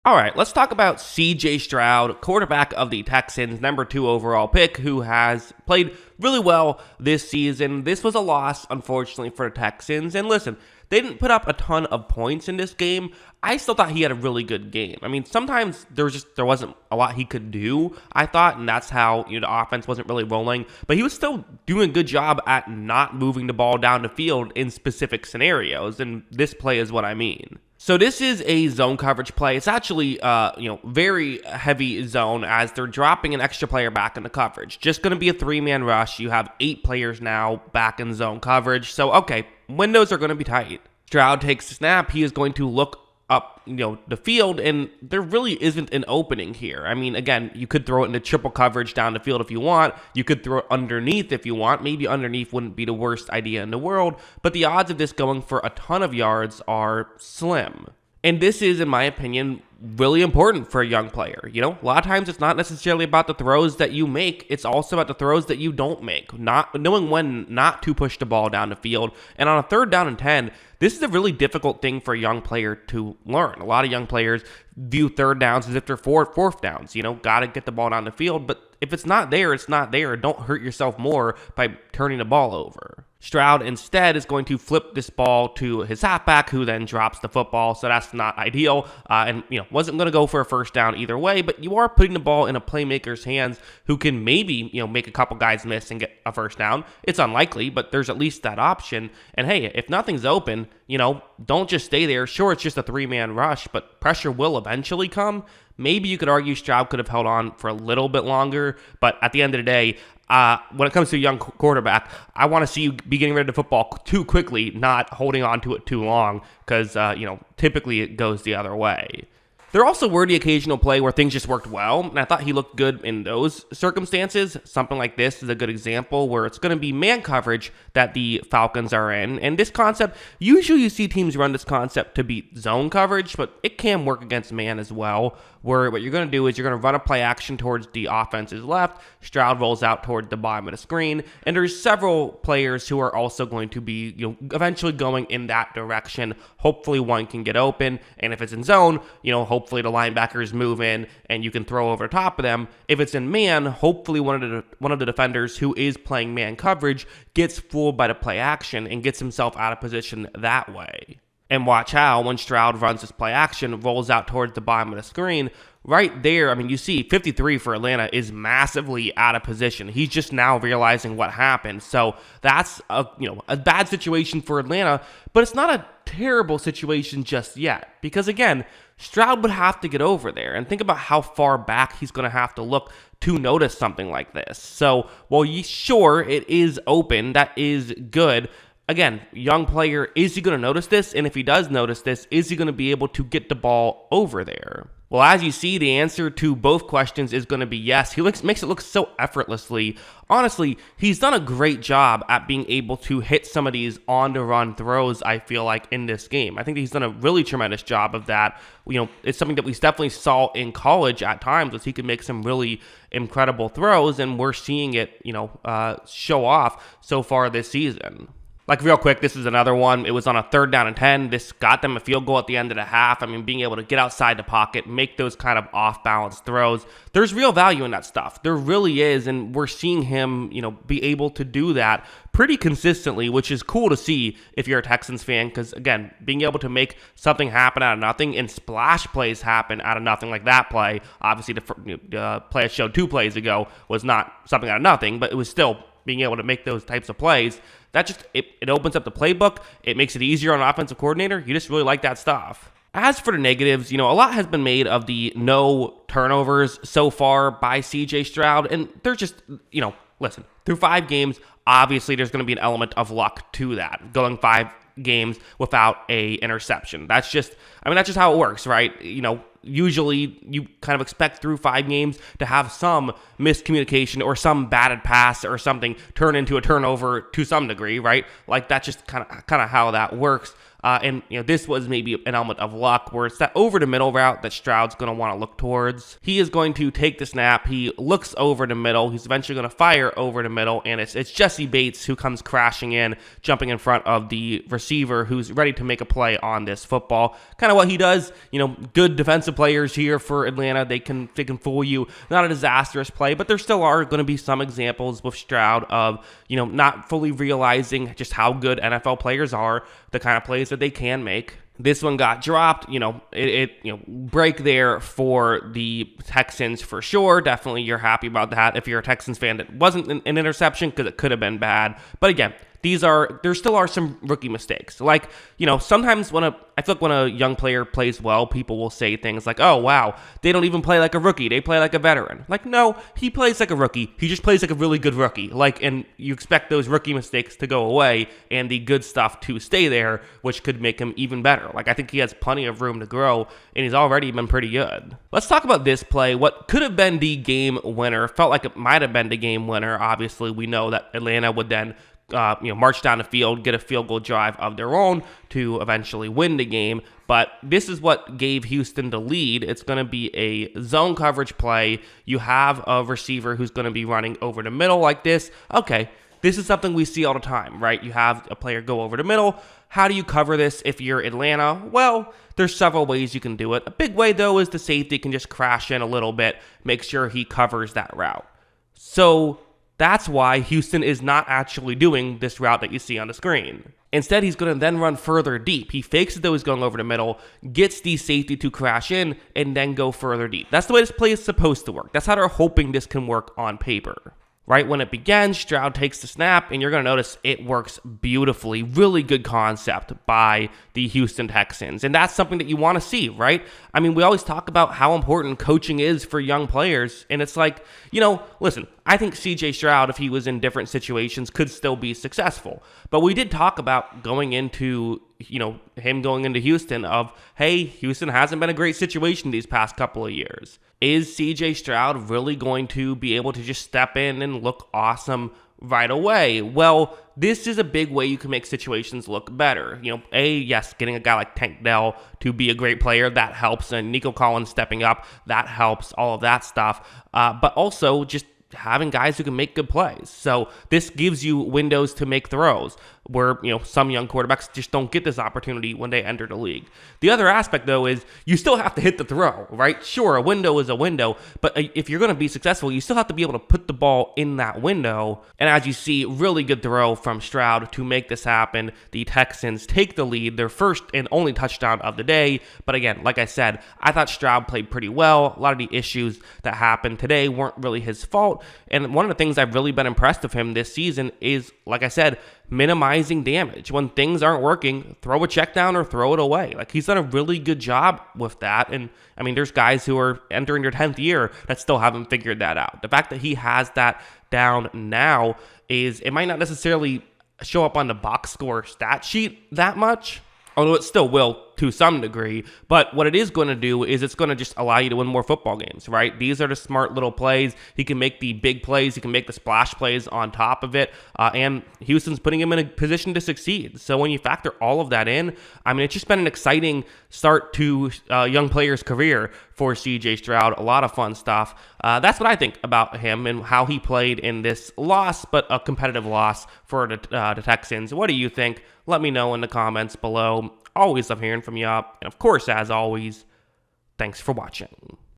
All right, let's talk about CJ Stroud, quarterback of the Texans, number 2 overall pick, who has played really well this season. This was a loss, unfortunately, for the Texans. And listen, they didn't put up a ton of points in this game. I still thought he had a really good game. I mean, sometimes there wasn't a lot he could do, I thought, and that's how the offense wasn't really rolling. But he was still doing a good job at not moving the ball down the field in specific scenarios, and this play is what I mean. So this is a zone coverage play. It's actually, very heavy zone as they're dropping an extra player back into coverage. Just going to be a 3-man rush. You have 8 players now back in zone coverage. So, okay, windows are going to be tight. Stroud takes the snap. He is going to look up, the field, and there really isn't an opening here. I mean, again, you could throw it into triple coverage down the field if you want. You could throw it underneath if you want. Maybe underneath wouldn't be the worst idea in the world, but the odds of this going for a ton of yards are slim. And this is, in my opinion, really important for a young player. A lot of times it's not necessarily about the throws that you make. It's also about the throws that you don't make. Not knowing when not to push the ball down the field. And on a 3rd down and 10, this is a really difficult thing for a young player to learn. A lot of young players view 3rd downs as if they're 4th downs. Got to get the ball down the field. But if it's not there, it's not there. Don't hurt yourself more by turning the ball over. Stroud instead is going to flip this ball to his halfback, who then drops the football, so that's not ideal, and wasn't going to go for a 1st down either way, but you are putting the ball in a playmaker's hands who can maybe make a couple guys miss and get a 1st down. It's unlikely, but there's at least that option, and hey, if nothing's open, don't just stay there. Sure, it's just a 3-man rush, but pressure will eventually come. Maybe you could argue Stroud could have held on for a little bit longer, but at the end of the day, when it comes to a young quarterback, I want to see you be getting rid of the football too quickly, not holding on to it too long, because, typically it goes the other way. There also were the occasional play where things just worked well, and I thought he looked good in those circumstances. Something like this is a good example where it's going to be man coverage that the Falcons are in, and this concept, usually you see teams run this concept to beat zone coverage, but it can work against man as well, where what you're going to do is you're going to run a play action towards the offense's left, Stroud rolls out toward the bottom of the screen, and there's several players who are also going to be eventually going in that direction. Hopefully one can get open, and if it's in zone, hopefully the linebackers move in and you can throw over top of them. If it's in man, hopefully one of the defenders who is playing man coverage gets fooled by the play action and gets himself out of position that way. And watch how, when Stroud runs this play action, rolls out towards the bottom of the screen, right there, you see 53 for Atlanta is massively out of position. He's just now realizing what happened. So that's a bad situation for Atlanta, but it's not a terrible situation just yet. Because again, Stroud would have to get over there. And think about how far back he's going to have to look to notice something like this. So, sure, it is open. That is good. Again, young player, is he going to notice this? And if he does notice this, is he going to be able to get the ball over there? Well, as you see, the answer to both questions is going to be yes. He makes it look so effortlessly. Honestly, he's done a great job at being able to hit some of these on-the-run throws, I feel like, in this game. I think he's done a really tremendous job of that. It's something that we definitely saw in college at times, was he could make some really incredible throws, and we're seeing it, show off so far this season. Like, real quick, this is another one. It was on a 3rd down and 10. This got them a field goal at the end of the half. Being able to get outside the pocket, make those kind of off-balance throws. There's real value in that stuff. There really is, and we're seeing him, be able to do that pretty consistently, which is cool to see if you're a Texans fan, because, again, being able to make something happen out of nothing and splash plays happen out of nothing, like that play. Obviously, the play I showed 2 plays ago was not something out of nothing, but it was still being able to make those types of plays. That just, it opens up the playbook. It makes it easier on an offensive coordinator. You just really like that stuff. As for the negatives, a lot has been made of the no turnovers so far by CJ Stroud. And they're just, listen, through 5 games, obviously there's going to be an element of luck to that. Going 5 games without a interception. That's just how it works, right? Usually you kind of expect through 5 games to have some miscommunication or some batted pass or something turn into a turnover to some degree, right? Like, that's just kind of how that works. And this was maybe an element of luck where it's that over the middle route that Stroud's going to want to look towards. He is going to take the snap. He looks over the middle. He's eventually going to fire over the middle, and it's Jesse Bates who comes crashing in, jumping in front of the receiver who's ready to make a play on this football. Kind of what he does. Good defensive players here for Atlanta. They can fool you. Not a disastrous play, but there still are going to be some examples with Stroud of not fully realizing just how good NFL players are, the kind of plays that they can make. This one got dropped. Break there for the Texans for sure. Definitely you're happy about that. If you're a Texans fan, it wasn't an interception because it could have been bad. But again, there still are some rookie mistakes. Like, sometimes I feel like when a young player plays well, people will say things like, oh, wow, they don't even play like a rookie. They play like a veteran. Like, no, he plays like a rookie. He just plays like a really good rookie. And you expect those rookie mistakes to go away and the good stuff to stay there, which could make him even better. I think he has plenty of room to grow, and he's already been pretty good. Let's talk about this play. What could have been the game winner, felt like it might have been the game winner. Obviously, we know that Atlanta would then march down the field, get a field goal drive of their own to eventually win the game. But this is what gave Houston the lead. It's going to be a zone coverage play. You have a receiver who's going to be running over the middle like this. Okay, this is something we see all the time, right? You have a player go over the middle. How do you cover this if you're Atlanta? Well, there's several ways you can do it. A big way, though, is the safety can just crash in a little bit, make sure he covers that route. So that's why Houston is not actually doing this route that you see on the screen. Instead, he's going to then run further deep. He fakes it though he's going over the middle, gets the safety to crash in, and then go further deep. That's the way this play is supposed to work. That's how they're hoping this can work on paper. Right when it begins, Stroud takes the snap, and you're going to notice it works beautifully. Really good concept by the Houston Texans, and that's something that you want to see, right? I mean, we always talk about how important coaching is for young players, and it's like, listen, I think CJ Stroud, if he was in different situations, could still be successful. But we did talk about going into him going into Houston of, hey, Houston hasn't been a great situation these past couple of years. Is CJ Stroud really going to be able to just step in and look awesome right away? Well, this is a big way you can make situations look better. Yes, getting a guy like Tank Dell to be a great player, that helps. And Nico Collins stepping up, that helps, all of that stuff. But also just having guys who can make good plays. So this gives you windows to make throws where, some young quarterbacks just don't get this opportunity when they enter the league. The other aspect, though, is you still have to hit the throw, right? Sure, a window is a window, but if you're going to be successful, you still have to be able to put the ball in that window. And as you see, really good throw from Stroud to make this happen. The Texans take the lead, their first and only touchdown of the day. But again, like I said, I thought Stroud played pretty well. A lot of the issues that happened today weren't really his fault. And one of the things I've really been impressed with him this season is, like I said, minimizing damage. When things aren't working, throw a check down or throw it away. He's done a really good job with that. And I mean, there's guys who are entering their 10th year that still haven't figured that out. The fact that he has that down now is, it might not necessarily show up on the box score stat sheet that much, although it still will to some degree. But what it is going to do is it's going to just allow you to win more football games, right? These are the smart little plays. He can make the big plays. He can make the splash plays on top of it. And Houston's putting him in a position to succeed. So when you factor all of that in, I mean, it's just been an exciting start to a young player's career for CJ Stroud. A lot of fun stuff. That's what I think about him and how he played in this loss, but a competitive loss for the Texans. What do you think? Let me know in the comments below. Always love hearing from you. And of course, as always, thanks for watching.